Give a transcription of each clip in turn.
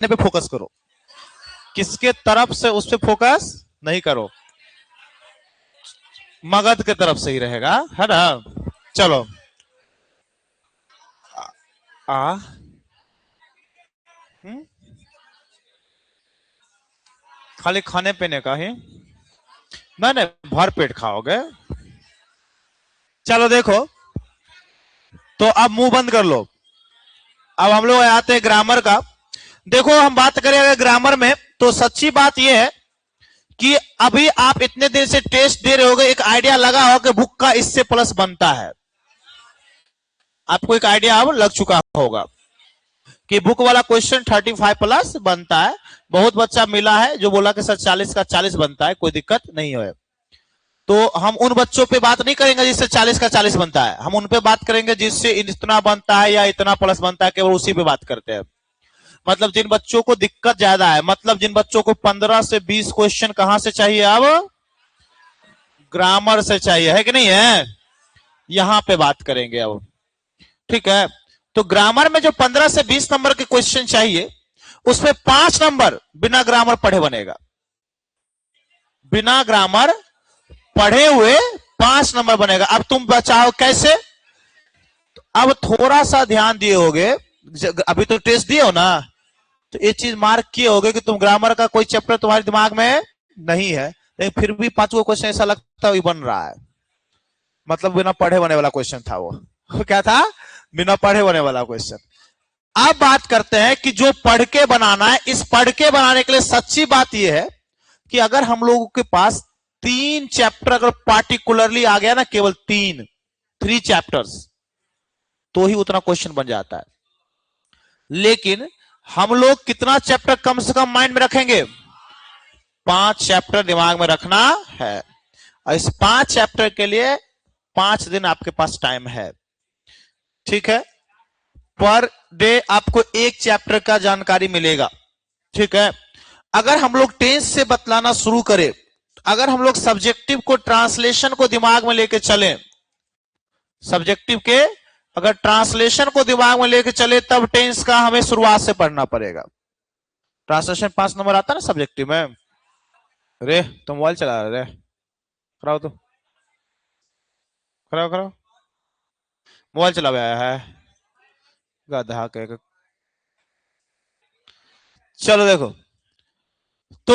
पे फोकस करो, किसके तरफ से उस पे फोकस नहीं करो, मगध के तरफ से ही रहेगा, है ना। चलो आ खाली खाने पीने का ही नहीं, भर पेट खाओगे। चलो देखो, तो अब मुंह बंद कर लो। अब हम लोग आते हैं ग्रामर का। देखो हम बात करें अगर ग्रामर में, तो सच्ची बात यह है कि अभी आप इतने देर से टेस्ट दे रहे होगे, एक आइडिया लगा हो कि बुक का इससे प्लस बनता है। आपको एक आइडिया अब लग चुका होगा कि बुक वाला क्वेश्चन 35 प्लस बनता है। बहुत बच्चा मिला है जो बोला कि सर 40 का 40 बनता है, कोई दिक्कत नहीं है। तो हम उन बच्चों पे बात नहीं करेंगे जिससे 40 का 40 बनता है, हम उन पे बात करेंगे जिससे इतना बनता है या इतना प्लस बनता है, केवल उसी पे बात करते हैं। मतलब जिन बच्चों को दिक्कत ज्यादा है, मतलब जिन बच्चों को 15 से 20 क्वेश्चन कहां से चाहिए, अब ग्रामर से चाहिए, है कि नहीं है, यहां पे बात करेंगे अब। ठीक है, तो ग्रामर में जो 15 से 20 नंबर के क्वेश्चन चाहिए, उसमें 5 नंबर बिना ग्रामर पढ़े बनेगा। बिना ग्रामर पढ़े हुए 5 नंबर बनेगा। अब तुम बचाओ कैसे, अब थोड़ा सा ध्यान दिए होगे, अभी तो टेस्ट दिए हो ना, तो ये चीज मार्क किए होगे कि तुम ग्रामर का कोई चैप्टर तुम्हारे दिमाग में नहीं है, लेकिन फिर भी 5 क्वेश्चन ऐसा लगता है बन रहा है, मतलब बिना पढ़े बने वाला क्वेश्चन था वो। क्या था, बिना पढ़े बने वाला क्वेश्चन। अब बात करते हैं कि जो पढ़ के बनाना है, इस पढ़ के बनाने के लिए सच्ची बात यह है कि अगर हम लोगों के पास 3 चैप्टर अगर पार्टिकुलरली आ गया ना, केवल 3 चैप्टर्स, तो ही उतना क्वेश्चन बन जाता है। लेकिन हम लोग कितना चैप्टर कम से कम माइंड में रखेंगे, 5 चैप्टर दिमाग में रखना है। और इस 5 चैप्टर के लिए 5 दिन आपके पास टाइम है। ठीक है, पर डे आपको 1 चैप्टर का जानकारी मिलेगा। ठीक है, अगर हम लोग टेंस से बतलाना शुरू करें, अगर हम लोग सब्जेक्टिव को, ट्रांसलेशन को दिमाग में लेके चलें, सब्जेक्टिव के अगर ट्रांसलेशन को दिमाग में लेके चले, तब टेंस का हमें शुरुआत से पढ़ना पड़ेगा। ट्रांसलेशन 5 नंबर आता है ना सब्जेक्टिव में। रे तुम मोबाइल चला रहे, कराओ तो, कराओ मोबाइल चला हुआ है गधा के। चलो देखो, तो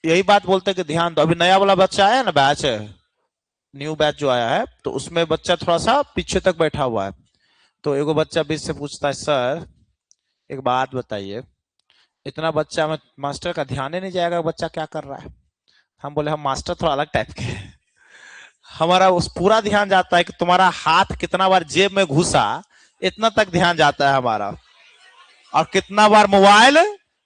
यही बात बोलते हैं कि ध्यान दो। अभी नया वाला बच्चा आया ना, बैच है, न्यू बैच जो आया है, तो उसमें बच्चा थोड़ा सा पीछे तक बैठा हुआ है। तो एगो बच्चा बीच से पूछता है, सर एक बात बताइए, इतना बच्चा में मास्टर का ध्यान ही नहीं जाएगा बच्चा क्या कर रहा है। हम बोले हम मास्टर थोड़ा अलग टाइप के हैं, हमारा उस पूरा ध्यान जाता है कि तुम्हारा हाथ कितना बार जेब में घुसा, इतना तक ध्यान जाता है हमारा, और कितना बार मोबाइल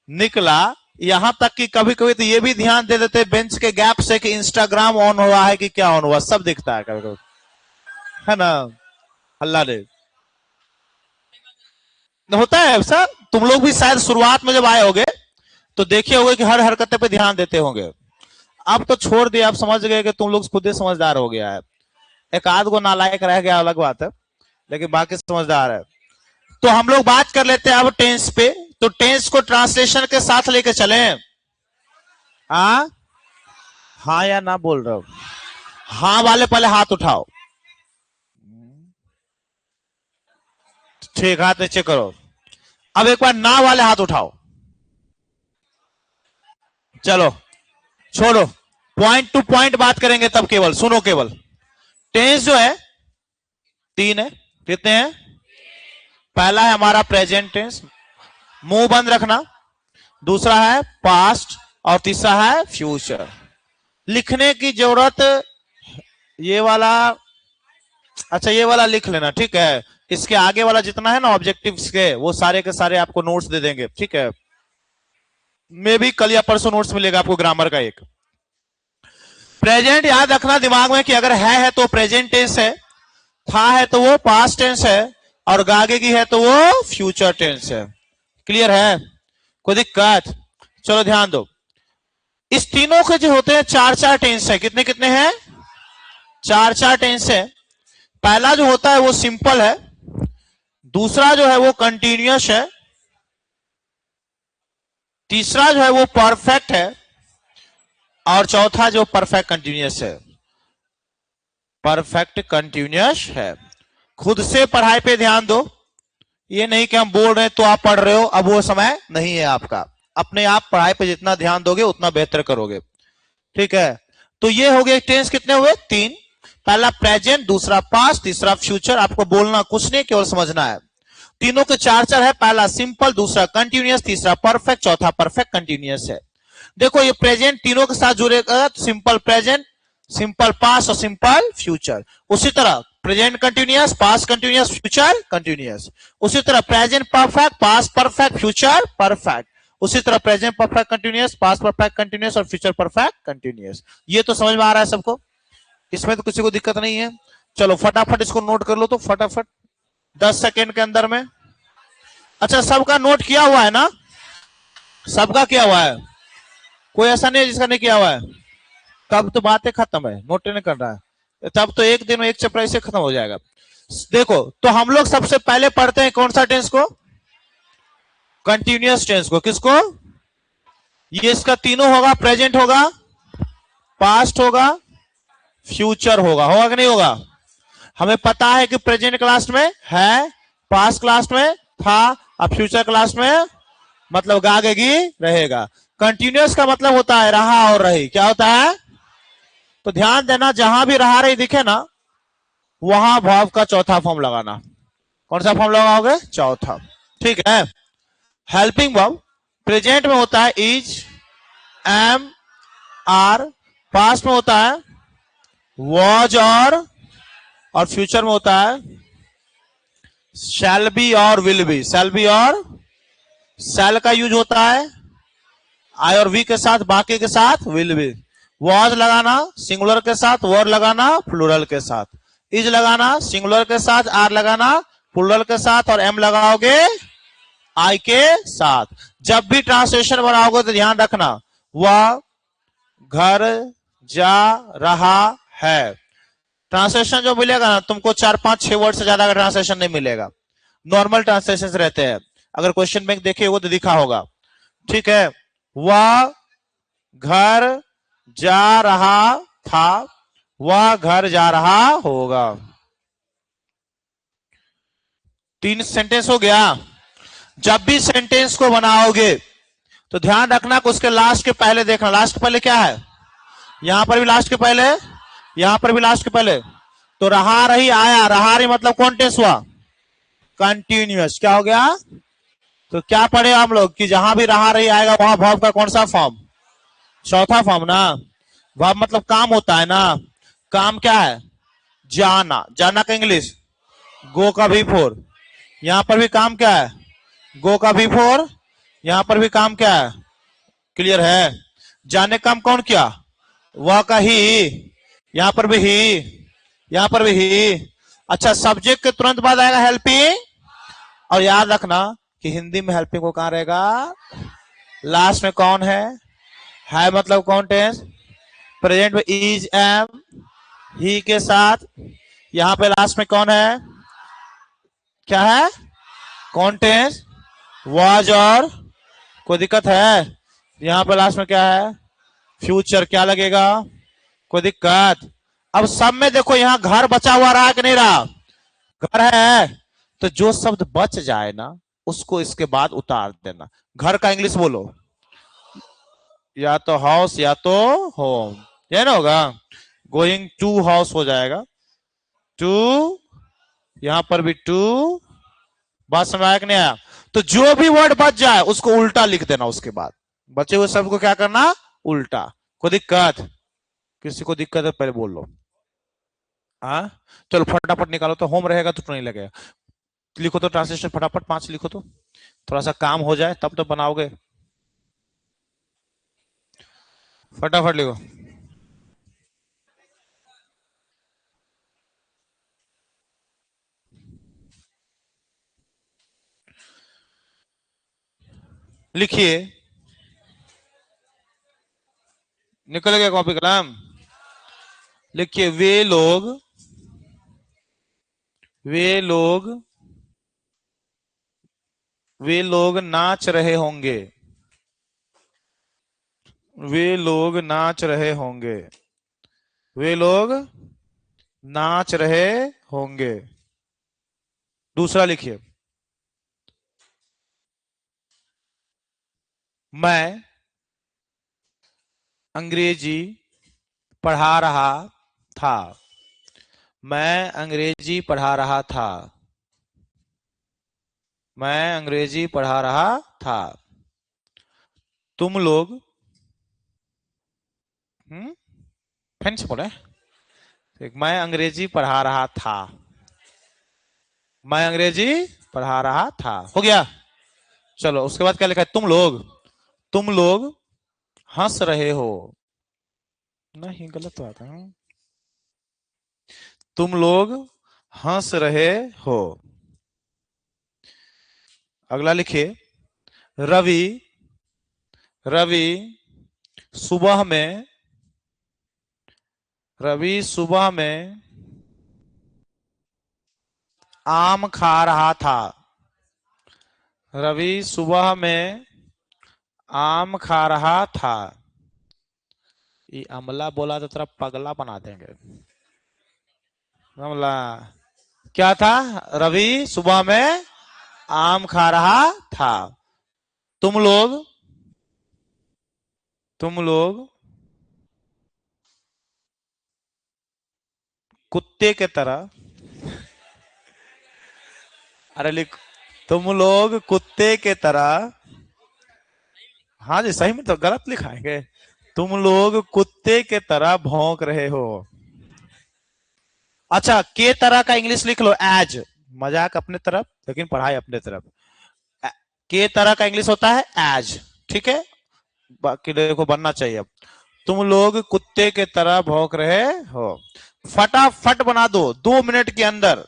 निकला, यहां तक कि कभी कभी तो ये भी ध्यान दे देते बेंच के गैप से कि इंस्टाग्राम ऑन हुआ है कि क्या ऑन हुआ, सब दिखता है कभी कभी, है ना। अल्लाह ने होता है ऐसा, तुम लोग भी शायद शुरुआत में जब आए होगे तो देखे होगे कि हर हरकते पे ध्यान देते होंगे। अब तो छोड़ दिया, आप समझ गए कि तुम लोग खुद ही समझदार हो गया है। एक आध को नालायक रह गया अलग बात है, लेकिन बाकी समझदार है। तो हम लोग बात कर लेते हैं अब टेंस पे। तो टेंस को ट्रांसलेशन के साथ लेके चले। हाँ या ना बोल रहे हो, हाँ वाले पहले हाथ उठाओ, ठीक, हाथ नीचे करो। अब एक बार ना वाले हाथ उठाओ। चलो छोड़ो, पॉइंट टू पॉइंट बात करेंगे तब, केवल सुनो। केवल टेंस जो है 3 है, कितने हैं, पहला है हमारा प्रेजेंट टेंस, मुंह बंद रखना, दूसरा है पास्ट, और तीसरा है फ्यूचर। लिखने की जरूरत, ये वाला, अच्छा ये वाला लिख लेना, ठीक है। इसके आगे वाला जितना है ना ऑब्जेक्टिव्स के, वो सारे के सारे आपको नोट्स दे देंगे, ठीक है। मे भी कल या परसों नोट्स मिलेगा आपको ग्रामर का एक। प्रेजेंट याद रखना दिमाग में कि अगर है तो प्रेजेंट टेंस है, था है तो वो पास्ट टेंस है, और गागे की है तो वो फ्यूचर टेंस है। क्लियर है, कोई दिक्कत। चलो ध्यान दो, इस तीनों के जो होते हैं 4-4 टेंस है। कितने कितने हैं, 4-4 टेंस है। पहला जो होता है वो सिंपल है, दूसरा जो है वो कंटिन्यूअस है, तीसरा जो है वो परफेक्ट है और चौथा जो परफेक्ट कंटिन्यूअस है, परफेक्ट कंटिन्यूअस है। खुद से पढ़ाई पे ध्यान दो, ये नहीं कि हम बोल रहे हैं तो आप पढ़ रहे हो, अब वो समय नहीं है आपका। अपने आप पढ़ाई पे जितना ध्यान दोगे उतना बेहतर करोगे, ठीक है। तो ये हो गए टेंस, कितने हुए? 3। पहला प्रेजेंट, दूसरा पास्ट, तीसरा फ्यूचर। आपको बोलना कुछ नहीं, केवल समझना है। तीनों के चार है, पहला सिंपल, दूसरा कंटिन्यूअस, तीसरा परफेक्ट, चौथा परफेक्ट कंटिन्यूअस है। देखो ये प्रेजेंट तीनों के साथ जुड़ेगा, सिंपल प्रेजेंट, सिंपल पास्ट और सिंपल फ्यूचर। उसी तरह present continuous, past continuous, future continuous. उसी तरह present perfect, past perfect, future perfect. उसी तरह present perfect continuous, past perfect continuous और फ्यूचर परफेक्ट कंटिन्यूअस। ये तो समझ में आ रहा है सबको? इसमें तो किसी को दिक्कत नहीं है। चलो फटाफट इसको नोट कर लो, तो फटाफट 10 सेकेंड के अंदर में। अच्छा, सबका नोट किया हुआ है ना? सबका किया हुआ है? कोई ऐसा नहीं है जिसका नहीं किया हुआ है? कब तो बातें खत्म है, नोट नहीं कर रहा है, तब तो एक दिन में एक चैप्टर से खत्म हो जाएगा। देखो, तो हम लोग सबसे पहले पढ़ते हैं कौन सा टेंस को? कंटिन्यूअस टेंस को। किसको? ये इसका तीनों होगा, प्रेजेंट होगा, पास्ट होगा, फ्यूचर होगा। होगा कि नहीं होगा? हमें पता है कि प्रेजेंट क्लास में है, पास्ट क्लास में था, अब फ्यूचर क्लास में मतलब गागेगी रहेगा। कंटिन्यूअस का मतलब होता है रहा और रही। क्या होता है? तो ध्यान देना, जहां भी रहा रही दिखे ना, वहां भाव का चौथा फॉर्म लगाना। कौन सा फॉर्म लगाओगे? चौथा, ठीक है। हेल्पिंग वर्ब प्रेजेंट में होता है इज, एम, आर। पास्ट में होता है वॉज और फ्यूचर में होता है शैल बी और विल बी। शैल बी और शैल का यूज होता है आई और वी के साथ, बाकी के साथ विल बी। वॉज लगाना सिंगुलर के साथ, वर लगाना प्लूरल के साथ, इज लगाना सिंगुलर के साथ, आर लगाना प्लूरल के साथ, और एम लगाओगे आई के साथ। जब भी ट्रांसलेशन बनाओगे तो ध्यान रखना, वह घर जा रहा है। ट्रांसलेशन जो मिलेगा ना तुमको 4, 5, 6 वर्ड से ज्यादा का ट्रांसलेशन नहीं मिलेगा। नॉर्मल ट्रांसलेशन रहते हैं। अगर क्वेश्चन बैंक देखे वो तो दिखा होगा, ठीक है। वह घर जा रहा था, वह घर जा रहा होगा। 3 सेंटेंस हो गया। जब भी सेंटेंस को बनाओगे तो ध्यान रखना कि उसके लास्ट के पहले देखना। लास्ट के पहले क्या है? यहां पर भी लास्ट के पहले, यहां पर भी लास्ट के पहले। तो रहा रही आया, रहा रही मतलब कौन टेंस हुआ? कंटिन्यूअस। क्या हो गया? तो क्या पढ़े हम लोग कि जहां भी रहा रही आएगा वहां वर्ब का कौन सा फॉर्म? चौथा फॉर्म ना। वर्ब मतलब काम होता है ना। काम क्या है? जाना। जाना का इंग्लिश गो का भी फोर। यहां पर भी काम क्या है? गो का भी फोर। यहां पर भी काम क्या है? क्लियर है? जाने काम कौन किया? वह का ही। यहां पर भी ही, यहां पर भी ही। अच्छा, सब्जेक्ट के तुरंत बाद आएगा हेल्पिंग। और याद रखना कि हिंदी में हेल्पिंग को कहां रहेगा? लास्ट में कौन है मतलब कौन टेंस? प्रेजेंट में इज, एम, ही के साथ। यहां पे लास्ट में कौन है? क्या है? कौन टेंस? वॉज। और कोई दिक्कत है? यहां पे लास्ट में क्या है? फ्यूचर। क्या लगेगा? कोई दिक्कत? अब सब में देखो, यहां घर बचा हुआ रहा कि नहीं रहा? घर है, तो जो शब्द बच जाए ना उसको इसके बाद उतार देना। घर का इंग्लिश बोलो, या तो हाउस या तो होम, ये ना होगा। गोइंग टू हाउस हो जाएगा, टू, यहां पर भी टू। बात समझ आया कि नहीं आया? तो जो भी वर्ड बच जाए उसको उल्टा लिख देना। उसके बाद बचे हुए शब्द को क्या करना? उल्टा। कोई दिक्कत? किसी को दिक्कत है पहले बोल लो। हाँ, चलो फटाफट निकालो। तो होम रहेगा तो नहीं लगेगा। लिखो तो ट्रांसलेशन फटाफट 5 लिखो, तो थोड़ा सा काम हो जाए तब तो बनाओगे। फटाफट लिखो। लिखिए, निकल गया कॉपी कलम? लिखिए, वे लोग वे लोग नाच रहे होंगे। वे लोग नाच रहे होंगे। वे लोग नाच रहे होंगे। दूसरा लिखिए। मैं अंग्रेजी पढ़ा रहा था। मैं अंग्रेजी पढ़ा रहा था। मैं अंग्रेजी पढ़ा रहा था। तुम लोग फिर से बोले। मैं अंग्रेजी पढ़ा रहा था। मैं अंग्रेजी पढ़ा रहा था, हो गया। चलो उसके बाद क्या लिखा है? तुम लोग हंस रहे हो। नहीं, गलत बात है। तुम लोग हंस रहे हो। अगला लिखिए। रवि रवि सुबह में रवि सुबह में आम खा रहा था। रवि सुबह में आम खा रहा था। ये अमला बोला तो तेरा पगला बना देंगे। अमला क्या था? रवि सुबह में आम खा रहा था। तुम लोग तुम लोग कुत्ते के तरह। अरे लिख। तुम लोग कुत्ते के तरह। हाँ जी, सही में तो गलत लिखाएंगे। तुम लोग कुत्ते के तरह भौंक रहे हो। अच्छा, के तरह का इंग्लिश लिख लो, एज। मजाक अपने तरफ, लेकिन पढ़ाई अपने तरफ। के तरह का इंग्लिश होता है एज। ठीक है, बाकी देखो बनना चाहिए। अब तुम लोग कुत्ते के तरह भौंक रहे हो। फटाफट बना दो 2 मिनट के अंदर।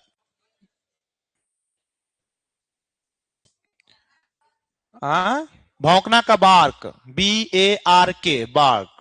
हाँ, भौंकना का बार्क, BARK, बार्क।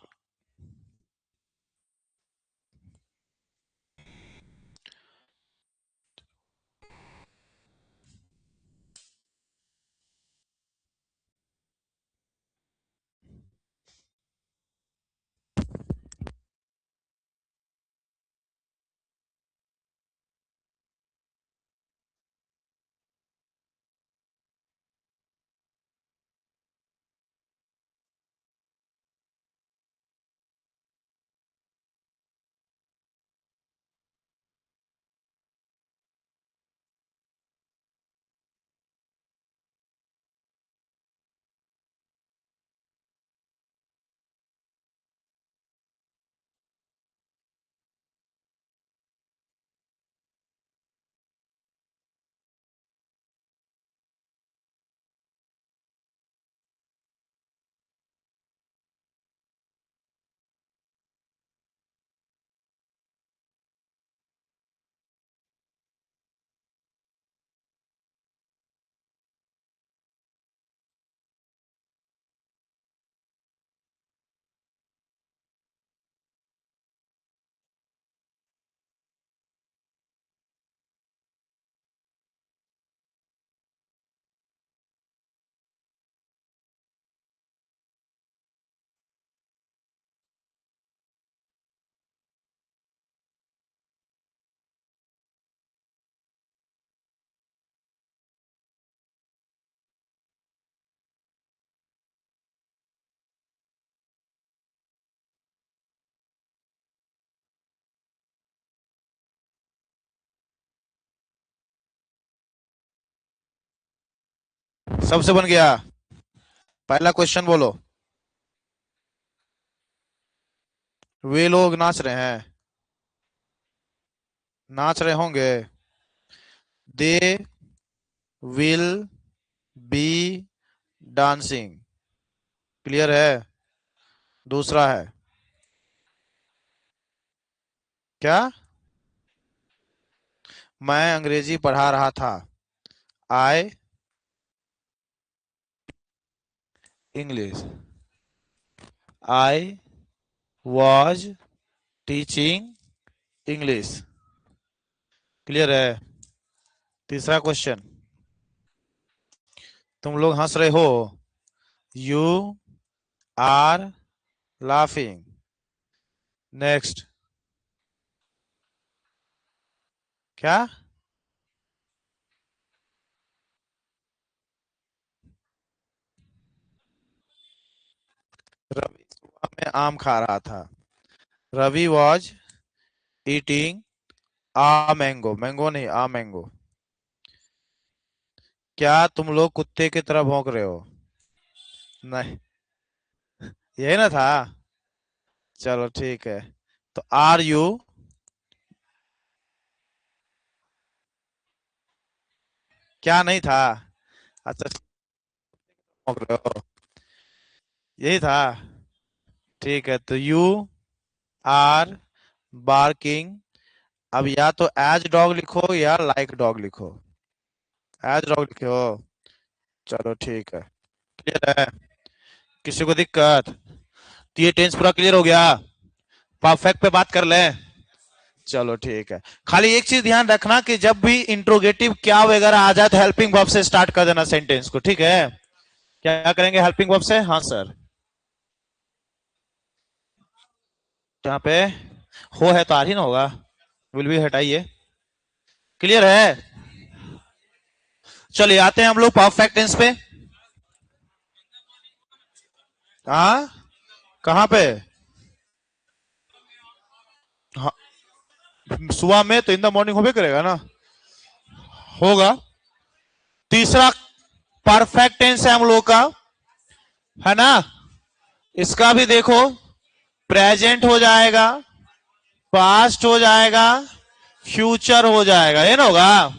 सबसे बन गया। पहला क्वेश्चन बोलो। वे लोग नाच रहे हैं। नाच रहे होंगे। They will be dancing. Clear है? दूसरा है क्या? मैं अंग्रेजी पढ़ा रहा था। I English. I was teaching English. Clear है? तीसरा क्वेश्चन। तुम लोग हंस रहे हो। You are laughing. नेक्स्ट क्या? रवि सुबह में आम खा रहा था। Ravi was eating a mango. Mango नहीं, आ मैंगो। क्या तुम लोग कुत्ते की तरह भौंक रहे हो? नहीं, यही ना था। चलो ठीक है। तो आर यू, क्या नहीं था? अच्छा, भौंक रहे हो, यही था। ठीक है, तो यू आर बार्किंग। अब या तो एज डॉग लिखो या लाइक डॉग लिखो। एज डॉग लिखो। चलो ठीक है। क्लियर है? किसी को दिक्कत? तो ये टेंस पूरा क्लियर हो गया। परफेक्ट पे बात कर ले। चलो ठीक है। खाली एक चीज ध्यान रखना कि जब भी इंट्रोगेटिव क्या वगैरह आ जाए तो हेल्पिंग वर्ब से स्टार्ट कर देना सेंटेंस को, ठीक है? क्या करेंगे हेल्पिंग वर्ब से? हाँ सर। यहाँ पे हो है तो आर ही ना होगा। विल भी हटाइए। क्लियर है? चलिए आते हैं हम लोग परफेक्ट टेंस पे। हाँ, कहाँ पे? हाँ, सुबह में तो इन द मॉर्निंग होबे करेगा ना। होगा। तीसरा परफेक्ट टेंस है हम लोग का, है ना? इसका भी देखो, प्रेजेंट हो जाएगा, पास्ट हो जाएगा, फ्यूचर हो जाएगा, ये ना होगा।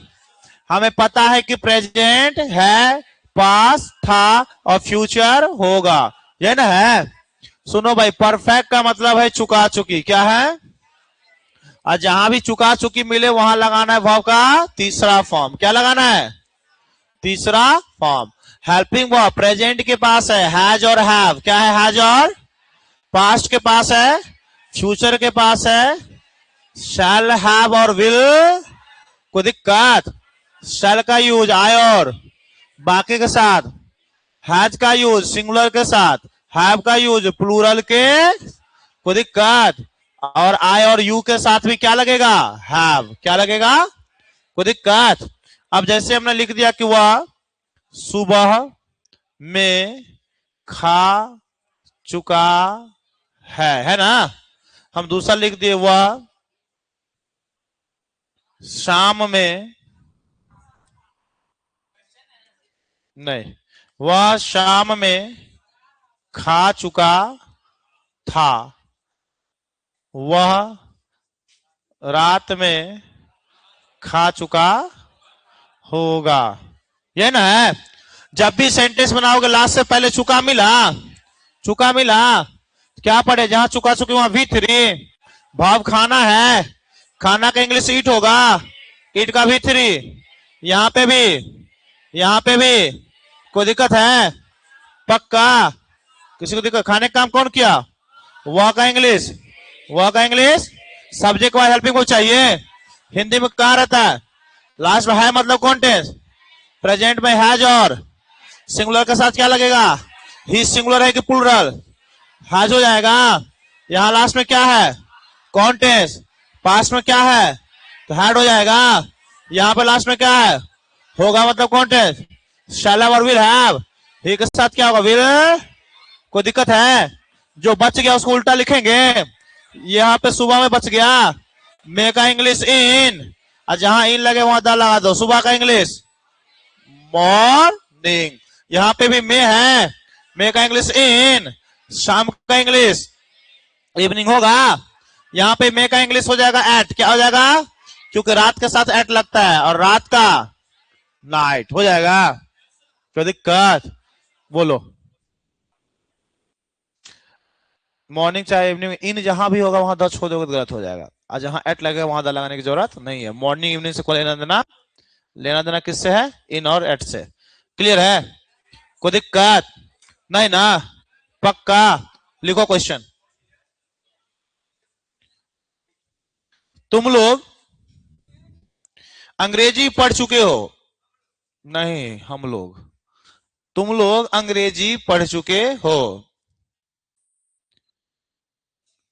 हमें पता है कि प्रेजेंट है, पास्ट था और फ्यूचर होगा, ये ना है। सुनो भाई, परफेक्ट का मतलब है चुका चुकी, क्या है? और जहां भी चुका चुकी मिले वहां लगाना है वर्ब का तीसरा फॉर्म। क्या लगाना है? तीसरा फॉर्म। हेल्पिंग वर्ब प्रेजेंट के पास है हैज और हैव। क्या है? हैज और। पास्ट के पास है, फ्यूचर के पास है शैल हैव और विल। कोई दिक्कत? शैल का यूज आय और बाकी के साथ, हैज का यूज सिंगुलर के साथ, हैव का यूज प्लूरल के। कोई दिक्कत? और आई और यू के साथ भी क्या लगेगा? हैव। क्या लगेगा? कोई दिक्कत? अब जैसे हमने लिख दिया कि वह सुबह में खा चुका है ना? हम दूसरा लिख दिए वह शाम में, नहीं, वह शाम में खा चुका था, वह रात में खा चुका होगा, ये ना है। जब भी सेंटेंस बनाओगे लास्ट से पहले चुका मिला, चुका मिला, क्या पढ़े? जहां चुका चुकी वहां वी थ्री। भाव खाना है, खाना का इंग्लिश ईट होगा, ईट का वी थ्री। यहाँ पे भी, यहाँ पे भी। कोई दिक्कत है? पक्का? किसी को दिक्कत? खाने का काम कौन किया? वह का इंग्लिश, वह का इंग्लिश सब्जेक्ट वाइज हेल्पिंग को चाहिए। हिंदी में कहा रहता है लास्ट में है मतलब कौन टेंस? प्रेजेंट में हैज और सिंगुलर के साथ क्या लगेगा? ही सिंगुलर है कि प्लूरल? हैज हो जाएगा। यहां लास्ट में क्या है? कौन टेंस? पास्ट में क्या है? तो हैड हो जाएगा। यहां पे लास्ट में क्या है? होगा मतलब कौन टेंस? शैल हैव और विल हैव। ही के साथ क्या होगा? विल। कोई दिक्कत है? जो बच गया उसको उल्टा लिखेंगे। यहाँ पे सुबह में बच गया, मे का इंग्लिश इन, और जहां इन लगे वहां द लगा दो। सुबह का इंग्लिश मॉर्निंग, यहाँ पे भी मे है, मे का इंग्लिश इन, शाम का इंग्लिश इवनिंग होगा। यहाँ पे मे का इंग्लिश हो जाएगा एट। क्या हो जाएगा? क्योंकि रात के साथ एट लगता है, और रात का नाइट हो जाएगा। कोई दिक्कत? बोलो। मॉर्निंग चाहे इवनिंग, इन जहां भी होगा वहां द छोड़ दोगे तो गलत हो जाएगा, और जहां एट लगेगा वहां द लगाने की जरूरत नहीं है। मॉर्निंग इवनिंग से कोई लेना देना, लेना देना किससे है? इन और एट से। क्लियर है? कोई दिक्कत नहीं ना? पक्का? लिखो क्वेश्चन। तुम लोग अंग्रेजी पढ़ चुके हो? नहीं, हम लोग। तुम लोग अंग्रेजी पढ़ चुके हो?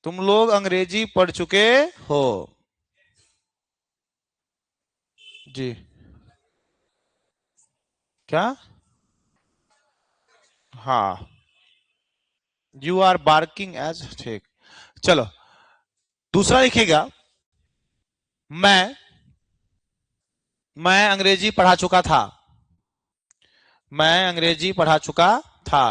तुम लोग अंग्रेजी पढ़ चुके हो जी। क्या? हाँ, यू आर बार्किंग एज, ठीक। चलो, दूसरा लिखिएगा। मैं मैं अंग्रेजी पढ़ा चुका था। मैं अंग्रेजी पढ़ा चुका था।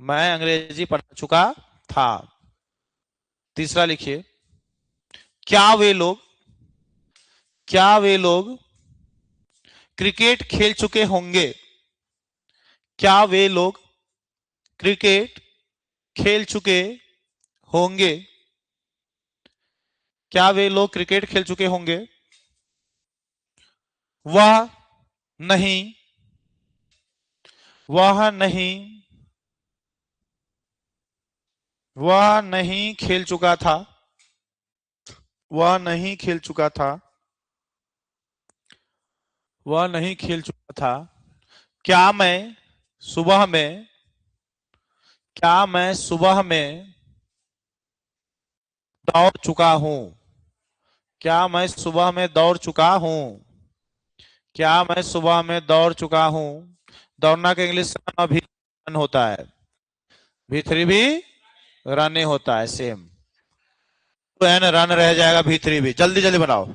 मैं अंग्रेजी पढ़ा चुका था। तीसरा लिखिए। क्या वे लोग क्या वे लोग क्रिकेट खेल चुके होंगे? क्या वे लोग क्रिकेट खेल चुके होंगे? क्या वे लोग क्रिकेट खेल चुके होंगे? वह नहीं। वह नहीं। वह नहीं खेल चुका था। वह नहीं खेल चुका था। वह नहीं खेल चुका था। क्या मैं सुबह में क्या मैं सुबह में दौड़ चुका हूं? क्या मैं सुबह में दौड़ चुका हूं? क्या मैं सुबह में दौड़ चुका हूं? दौड़ना का इंग्लिश भी रन होता है। भी3 भी रन होता है, सेम। तो एन रन रह जाएगा, भी3 भी। जल्दी जल्दी बनाओ।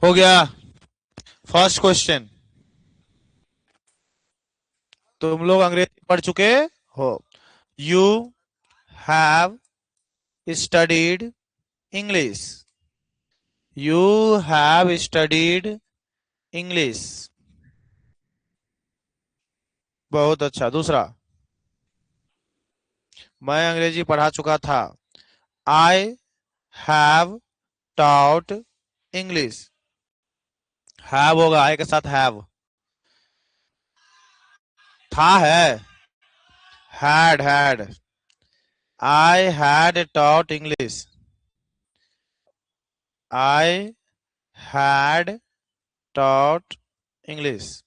हो गया। First question. तुम लोग अंग्रेजी पढ़ चुके हो। You have studied English. You have studied English. बहुत अच्छा। दूसरा, मैं अंग्रेजी पढ़ा चुका था। I have taught English. Have होगा, आई के साथ हैव। था है, had. I had taught English. I had taught English.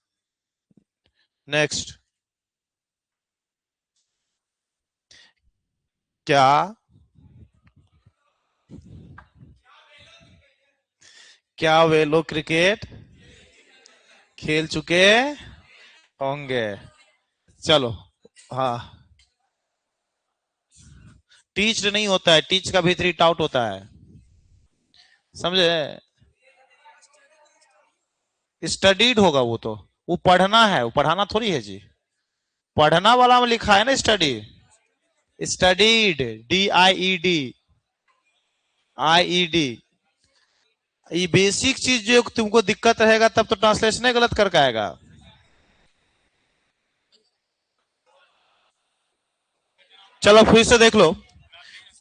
Next. क्या वे लोग क्रिकेट खेल चुके होंगे? चलो, हाँ, टीच्ड नहीं होता है, टीच का भी 3 टाउट होता है, समझे? स्टडीड होगा वो पढ़ना है, वो पढ़ाना थोड़ी है जी, पढ़ना वाला में लिखा है ना स्टडी, स्टडीड, DIED ये बेसिक चीज जो तुमको दिक्कत रहेगा तब तो ट्रांसलेशन गलत करके आएगा। चलो फिर से देख लो,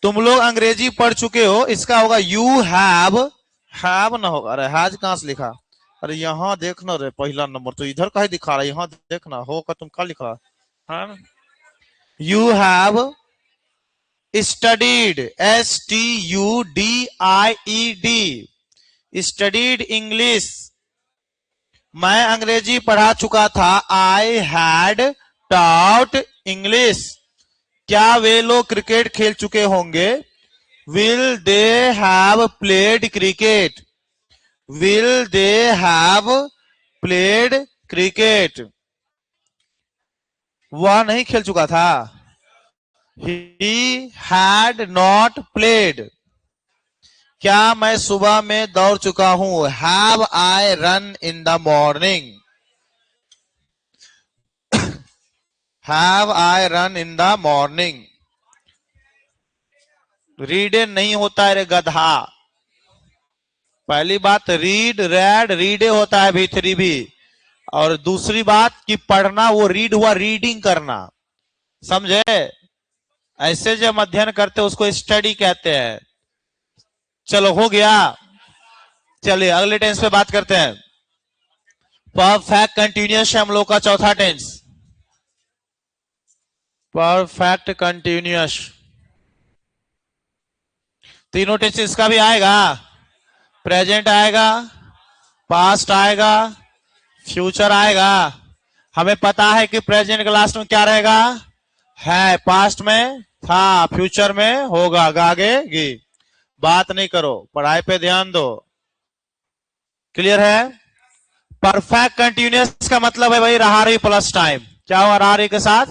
तुम लोग अंग्रेजी पढ़ चुके हो, इसका होगा यू हैव ना होगा, अरे हैज कहां से लिखा, अरे यहाँ देखना रे, पहला नंबर तो इधर का ही दिखा रहा है, यहाँ देखना होगा, तुम क्या लिखा है? You have studied, STUDIED, studied English, मैं अंग्रेजी पढ़ा चुका था, आई हैड टॉट इंग्लिश। क्या वे लोग क्रिकेट खेल चुके होंगे? Will they have played cricket, will they have played cricket. वह नहीं खेल चुका था, ही हैड नॉट प्लेड। क्या मैं सुबह में दौड़ चुका हूं? Have I run in the morning, have I run in the morning. Read नहीं होता है रे गधा, पहली बात रीड, रेड, रीडे होता है भी, भी, और दूसरी बात कि पढ़ना, वो रीड हुआ रीडिंग करना, समझे? ऐसे जब अध्ययन करते उसको स्टडी कहते हैं। चलो हो गया, चलिए अगले टेंस पे बात करते हैं। परफेक्ट कंटिन्यूअस है हम लोग का चौथा टेंस, परफेक्ट कंटिन्यूअस। तीनों टेंस इसका भी आएगा, प्रेजेंट आएगा, पास्ट आएगा, फ्यूचर आएगा। हमें पता है कि प्रेजेंट के लास्ट में क्या रहेगा, है, पास्ट में था, फ्यूचर में होगा, गागेगी। बात नहीं करो, पढ़ाई पे ध्यान दो, क्लियर है? परफेक्ट कंटिन्यूअस का मतलब है भाई रहा रही प्लस टाइम। क्या होगा रहा रही के साथ?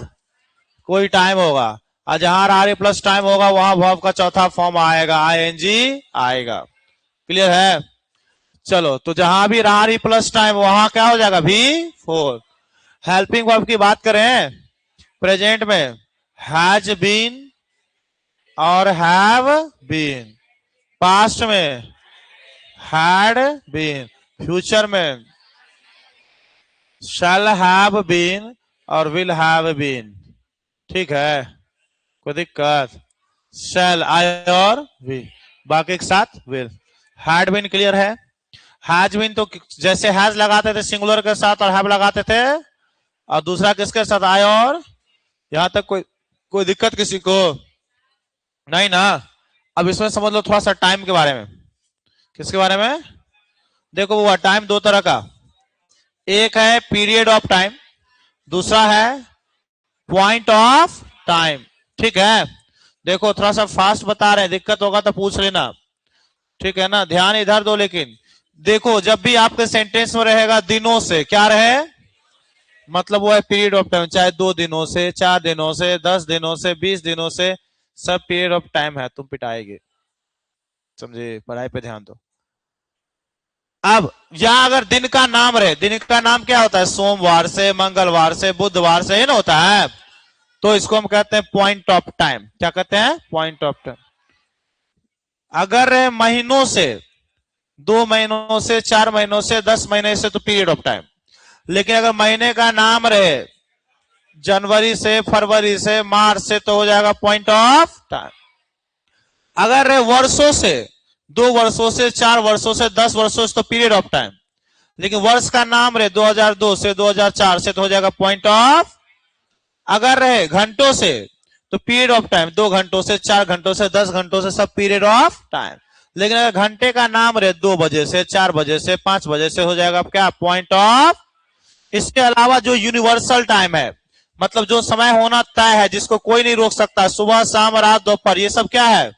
कोई टाइम होगा, और जहां रहा रही प्लस टाइम होगा वहां वर्ब का चौथा फॉर्म आएगा, ING आएगा, क्लियर है? चलो, तो जहां भी रहा रही प्लस टाइम वहां क्या हो जाएगा, V4। हेल्पिंग वर्ब की बात करें प्रेजेंट में, हैज बीन और हैव बीन, पास्ट में हैड बीन, फ्यूचर में शैल हैव बीन और विल हैव बीन, ठीक है? कोई दिक्कत? शैल आई और विल, बाकी के साथ विल। हैड बीन क्लियर है? हैज बीन तो जैसे हैज लगाते थे सिंगुलर के साथ और हैव लगाते थे, और दूसरा किसके साथ, आई और, यहां तक कोई दिक्कत किसी को नहीं ना? अब इसमें समझ लो थोड़ा सा टाइम के बारे में। किसके बारे में? देखो वो टाइम दो तरह का, एक है पीरियड ऑफ टाइम, दूसरा है पॉइंट ऑफ टाइम, ठीक है? देखो थोड़ा सा फास्ट बता रहे हैं, दिक्कत होगा तो पूछ लेना, ठीक है ना? ध्यान इधर दो। लेकिन देखो जब भी आपके सेंटेंस में रहेगा दिनों से, क्या रहे, मतलब वो है पीरियड ऑफ टाइम, चाहे 2 दिनों से, 4 दिनों से, 10 दिनों से, 20 दिनों से, सब पीरियड ऑफ टाइम है, तुम पिटाएंगे, समझे? पढ़ाई पे ध्यान दो। अब या अगर दिन का नाम रहे, दिन का नाम क्या होता है, सोमवार से, मंगलवार से, बुधवार से, ही ना होता है, तो इसको हम कहते हैं पॉइंट ऑफ टाइम। क्या कहते हैं? Point of time. अगर महीनों से, 2 महीनों से, 4 महीनों से, 10 महीने से, तो पीरियड ऑफ टाइम। लेकिन अगर महीने का नाम रहे जनवरी से, फरवरी से, मार्च से, तो हो जाएगा पॉइंट ऑफ टाइम। अगर वर्षों से, 2 वर्षों से, 4 वर्षों से, 10 वर्षों से, तो पीरियड ऑफ टाइम। लेकिन वर्ष का नाम रहे 2002 से, 2004 से, तो हो जाएगा पॉइंट ऑफ। अगर रहे घंटों से तो पीरियड ऑफ टाइम, 2 घंटों से, 4 घंटों से, 10 घंटों से, सब पीरियड ऑफ टाइम। लेकिन अगर घंटे का नाम रहे 2 बजे से 4 बजे से 5 बजे से हो जाएगा क्या, पॉइंट ऑफ। इसके अलावा जो यूनिवर्सल टाइम है, मतलब जो समय होना तय है, जिसको कोई नहीं रोक सकता, सुबह शाम रात दोपहर, ये सब क्या है,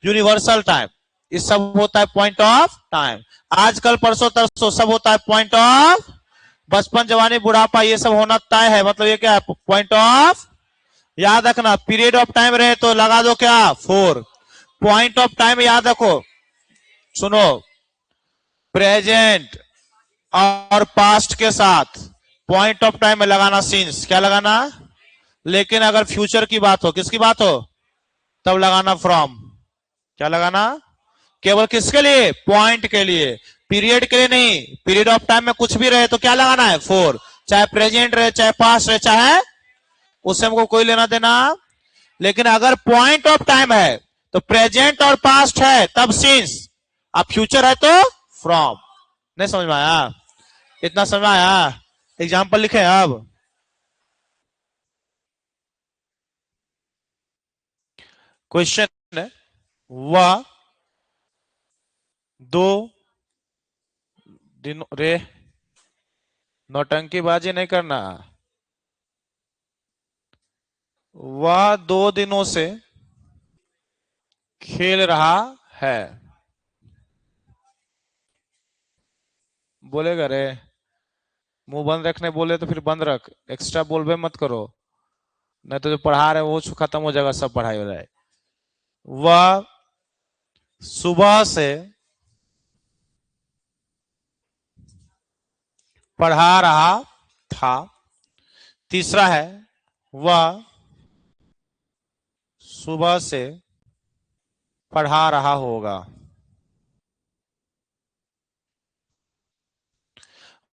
यूनिवर्सल टाइम। इस सब होता है पॉइंट ऑफ टाइम। आजकल परसों तरसों सब होता है पॉइंट ऑफ। बचपन जवानी बुढ़ापा ये सब होना तय है, मतलब ये क्या है, पॉइंट ऑफ। याद रखना, पीरियड ऑफ टाइम रहे तो लगा दो क्या, 4। पॉइंट ऑफ टाइम याद रखो, सुनो, प्रेजेंट और पास्ट के साथ पॉइंट ऑफ टाइम में लगाना सिंस, क्या लगाना। लेकिन अगर फ्यूचर की बात हो, किसकी बात हो, तब लगाना फ्रॉम। क्या लगाना, केवल किसके लिए, पॉइंट के लिए, पीरियड के लिए नहीं। पीरियड ऑफ टाइम में कुछ भी रहे तो क्या लगाना है, 4। चाहे प्रेजेंट रहे, चाहे पास्ट रहे, चाहे, उससे हमको कोई लेना देना। लेकिन अगर पॉइंट ऑफ टाइम है तो प्रेजेंट और पास्ट है तब सिंस, अब फ्यूचर है तो फ्रॉम। नहीं समझ में आया, इतना समझ में आया। एग्जाम्पल लिखे अब, क्वेश्चन है, वह 2 दिनों, रे नौटंकीबाजी नहीं करना, वह 2 दिनों से खेल रहा है। बोलेगा रे, मुंह बंद रखने बोले तो फिर बंद रख, एक्स्ट्रा बोलबे मत करो, नहीं तो जो पढ़ा रहे वो खत्म हो जाएगा, सब पढ़ाई हो जाए। वह सुबह से पढ़ा रहा था। तीसरा है, वह सुबह से पढ़ा रहा होगा।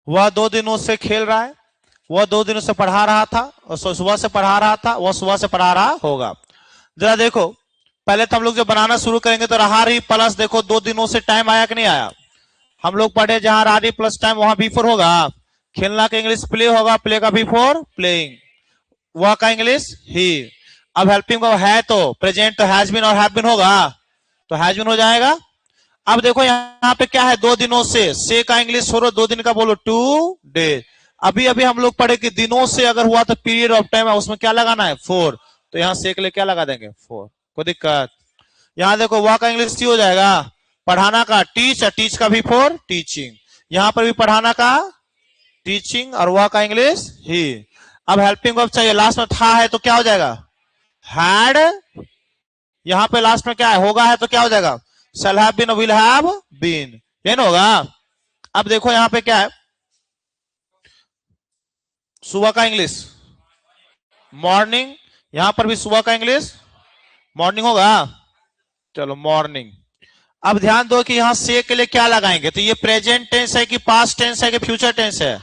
वह 2 दिनों से खेल रहा है, वह 2 दिनों से पढ़ा रहा था, और सुबह से पढ़ा रहा था, वह सुबह से पढ़ा रहा होगा। जरा देखो, पहले तो हम लोग जब बनाना शुरू करेंगे तो रहा रही प्लस, देखो 2 दिनों से टाइम आया कि नहीं आया। हम लोग पढ़े जहां रारी प्लस टाइम वहां बिफोर होगा। खेलना का इंग्लिश प्ले होगा, प्ले का बिफोर प्लेइंग। वह का इंग्लिश ही। अब हेल्पिंग वर्ब है तो प्रेजेंट तो हैज बीन और हैव बीन होगा, तो हैज बीन हो जाएगा। अब देखो यहाँ पे क्या है, 2 दिनों से का इंग्लिश छोड़ो, 2 दिन का बोलो 2 डेज। अभी अभी हम लोग पढ़े कि दिनों से अगर हुआ तो पीरियड ऑफ टाइम है, उसमें क्या लगाना है, 4। तो यहाँ से के लिए क्या लगा देंगे, 4। कोई दिक्कत। यहाँ देखो वह का इंग्लिश हो जाएगा, पढ़ाना का टीच, और टीच का भी 4 टीचिंग। यहाँ पर भी पढ़ाना का टीचिंग और वह का इंग्लिश ही। अब हेल्पिंग वर्ब चाहिए, लास्ट में था है तो क्या हो जाएगा, हैड। यहाँ पे लास्ट में क्या है, होगा है तो क्या हो जाएगा, shall have been, will have been, ये ना होगा। अब देखो यहाँ पे क्या है, सुबह का इंग्लिश मॉर्निंग, यहां पर भी सुबह का इंग्लिश मॉर्निंग होगा। चलो मॉर्निंग। अब ध्यान दो कि यहां से के लिए क्या लगाएंगे, तो ये प्रेजेंट टेंस है कि पास्ट टेंस है कि फ्यूचर टेंस है।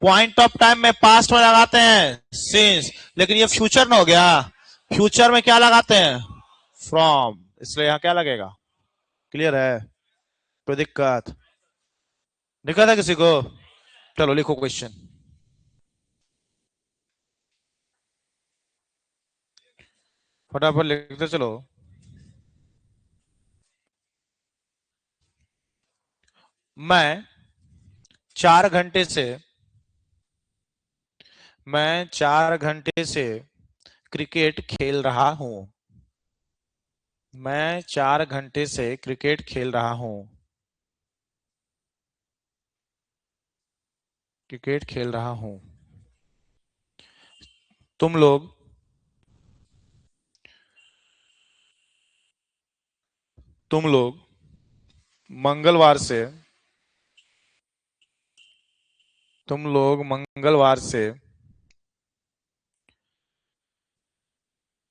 पॉइंट ऑफ टाइम में पास्ट में लगाते हैं सिंस, लेकिन ये फ्यूचर ना हो गया, फ्यूचर में क्या लगाते हैं, फ्रॉम, इसलिए यहां क्या लगेगा। क्लियर है, कोई दिक्कत, दिक्कत है किसी को। चलो लिखो क्वेश्चन, फटाफट लिखते चलो। मैं 4 घंटे से क्रिकेट खेल रहा हूं। मैं 4 घंटे से क्रिकेट खेल रहा हूं। क्रिकेट खेल रहा हूं। तुम लोग तुम लोग मंगलवार से तुम लोग मंगलवार से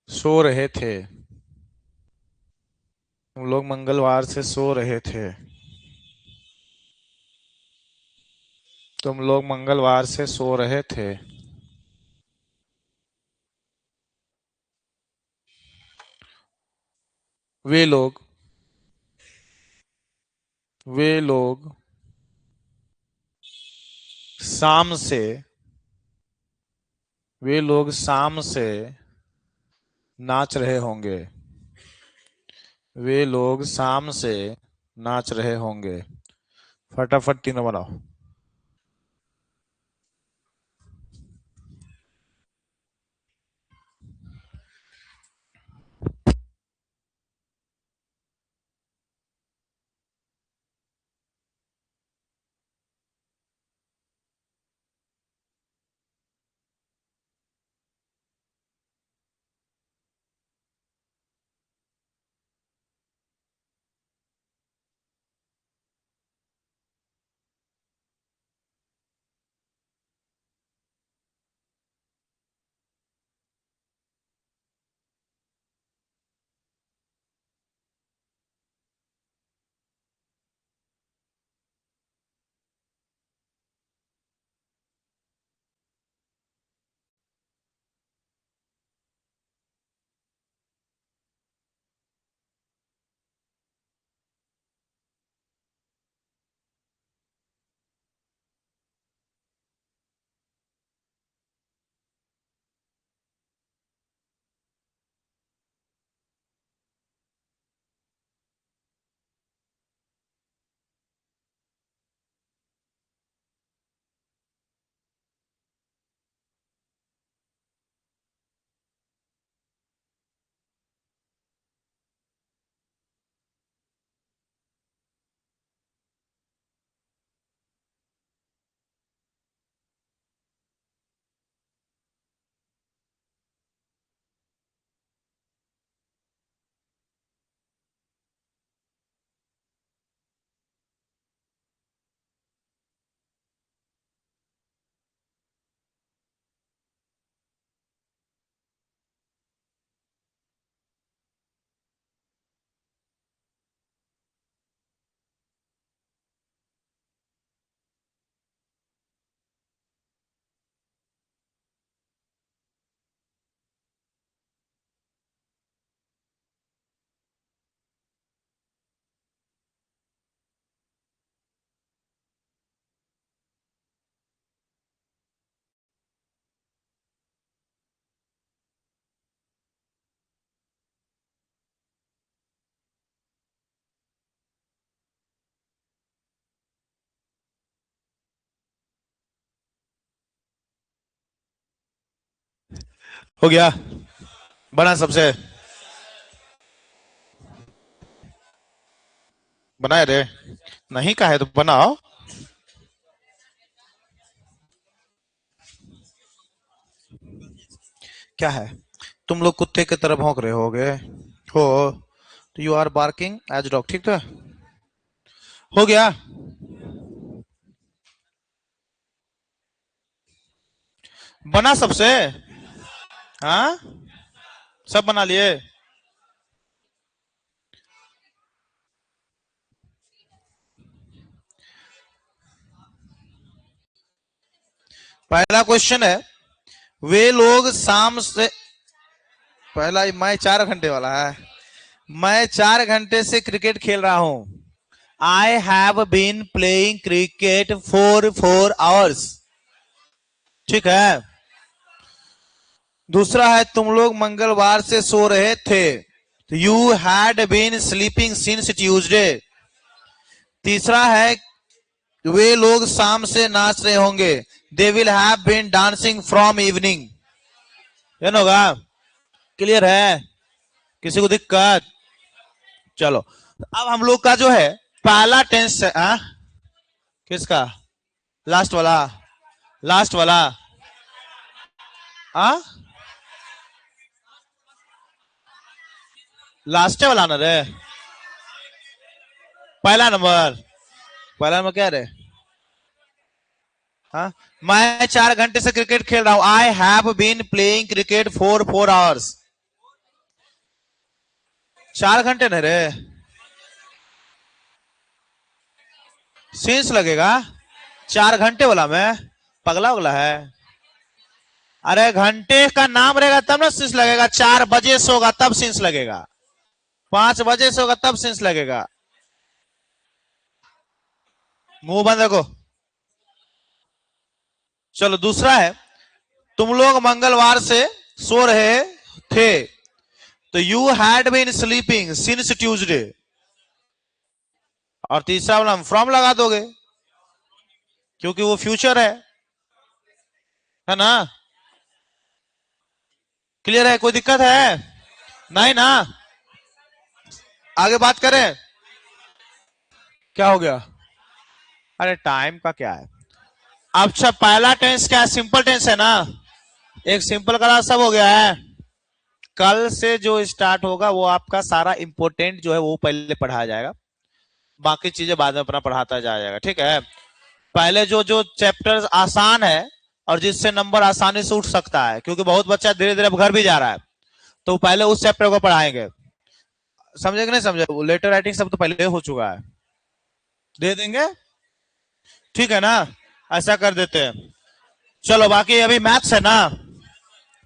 सो रहे थे। तुम लोग मंगलवार से सो रहे थे। तुम लोग मंगलवार से सो रहे थे। वे लोग वे लोग शाम से वे लोग शाम से नाच रहे होंगे। वे लोग शाम से नाच रहे होंगे। फटाफट तीनों बनाओ। हो गया? बना सबसे? बनाए रे? नहीं का है तो बनाओ। क्या है? तुम लोग कुत्ते की तरह भौंक रहे होगे हो। तो you are barking as dog, ठीक था? हो गया? बना सबसे? हाँ, सब बना लिए? पहला क्वेश्चन है, वे लोग शाम से, पहला मैं 4 घंटे वाला है। मैं 4 घंटे से क्रिकेट खेल रहा हूं। I have been playing cricket for 4 hours. ठीक है। दूसरा है, तुम लोग मंगलवार से सो रहे थे। You had been sleeping since Tuesday. तीसरा है, वे लोग शाम से नाच रहे होंगे। They will have been dancing from evening. होगा? क्लियर है? किसी को दिक्कत? चलो, अब हम लोग का जो है पहला टेंस है। किसका? लास्ट वाला? लास्ट वाला? आ? लास्ट वाला ना रे? पहला नंबर? पहला नंबर क्या रे? हाँ, मैं 4 घंटे से क्रिकेट खेल रहा हूं। I have been playing cricket for 4 hours. 4 घंटे नहीं रे? सीन्स लगेगा 4 घंटे वाला में? पगला उगला है? अरे घंटे का नाम रहेगा तब ना सीन्स लगेगा। 4 बजे से होगा तब सीन्स लगेगा। 5 बजे से होगा तब सीन्स लगेगा। मुंह बंद रखो। चलो, दूसरा है, तुम लोग मंगलवार से सो रहे थे। तो you had been sleeping since Tuesday, और तीसरा वाला हम फ्रॉम लगा दोगे क्योंकि वो फ्यूचर है ना। क्लियर है, कोई दिक्कत है नहीं ना। आगे बात करें, क्या हो गया? अरे टाइम का क्या है? अच्छा पहला टेंस क्या है? सिंपल टेंस है ना, एक सिंपल क्लास सब हो गया है। कल से जो स्टार्ट होगा वो आपका सारा इंपोर्टेंट जो है वो पहले पढ़ाया जाएगा, बाकी चीजें बाद में अपना पढ़ाता जाएगा, ठीक है। पहले जो जो चैप्टर्स आसान है और जिससे नंबर आसानी से उठ सकता है, क्योंकि बहुत बच्चा धीरे धीरे घर भी जा रहा है, तो पहले उस चैप्टर को पढ़ाएंगे। समझे कि नहीं समझे? लेटर राइटिंग सब तो पहले हो चुका है, दे देंगे, ठीक है ना। ऐसा कर देते हैं। चलो बाकी अभी मैथ्स है ना,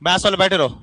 मैथ्स वाले बैठे रहो।